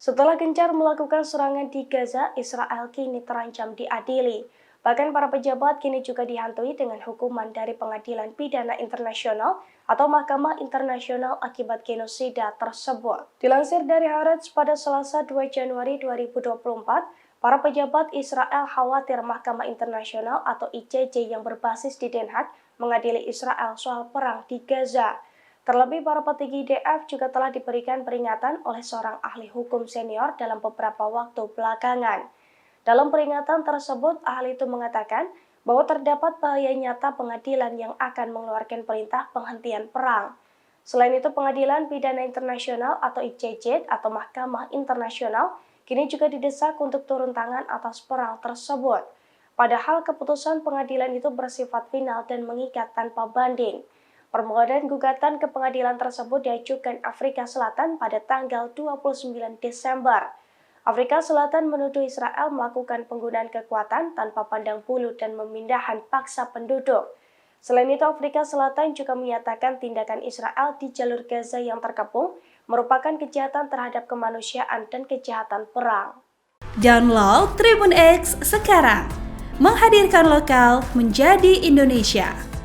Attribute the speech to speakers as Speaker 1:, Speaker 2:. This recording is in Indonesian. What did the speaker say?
Speaker 1: Setelah gencar melakukan serangan di Gaza, Israel kini terancam diadili. Bahkan para pejabat kini juga dihantui dengan hukuman dari Pengadilan Pidana Internasional atau Mahkamah Internasional akibat genosida tersebut. Dilansir dari Haaretz pada Selasa 2 Januari 2024, para pejabat Israel khawatir Mahkamah Internasional atau ICJ yang berbasis di Den Haag mengadili Israel soal perang di Gaza. Terlebih, para petinggi IDF juga telah diberikan peringatan oleh seorang ahli hukum senior dalam beberapa waktu belakangan. Dalam peringatan tersebut, ahli itu mengatakan bahwa terdapat bahaya nyata pengadilan yang akan mengeluarkan perintah penghentian perang. Selain itu, Pengadilan Pidana Internasional atau ICJ atau Mahkamah Internasional kini juga didesak untuk turun tangan atas perang tersebut. Padahal keputusan pengadilan itu bersifat final dan mengikat tanpa banding. Permohonan gugatan ke pengadilan tersebut diajukan Afrika Selatan pada tanggal 29 Desember. Afrika Selatan menuduh Israel melakukan penggunaan kekuatan tanpa pandang bulu dan pemindahan paksa penduduk. Selain itu, Afrika Selatan juga menyatakan tindakan Israel di jalur Gaza yang terkepung merupakan kejahatan terhadap kemanusiaan dan kejahatan perang.
Speaker 2: Download Tribun X sekarang, menghadirkan lokal menjadi Indonesia.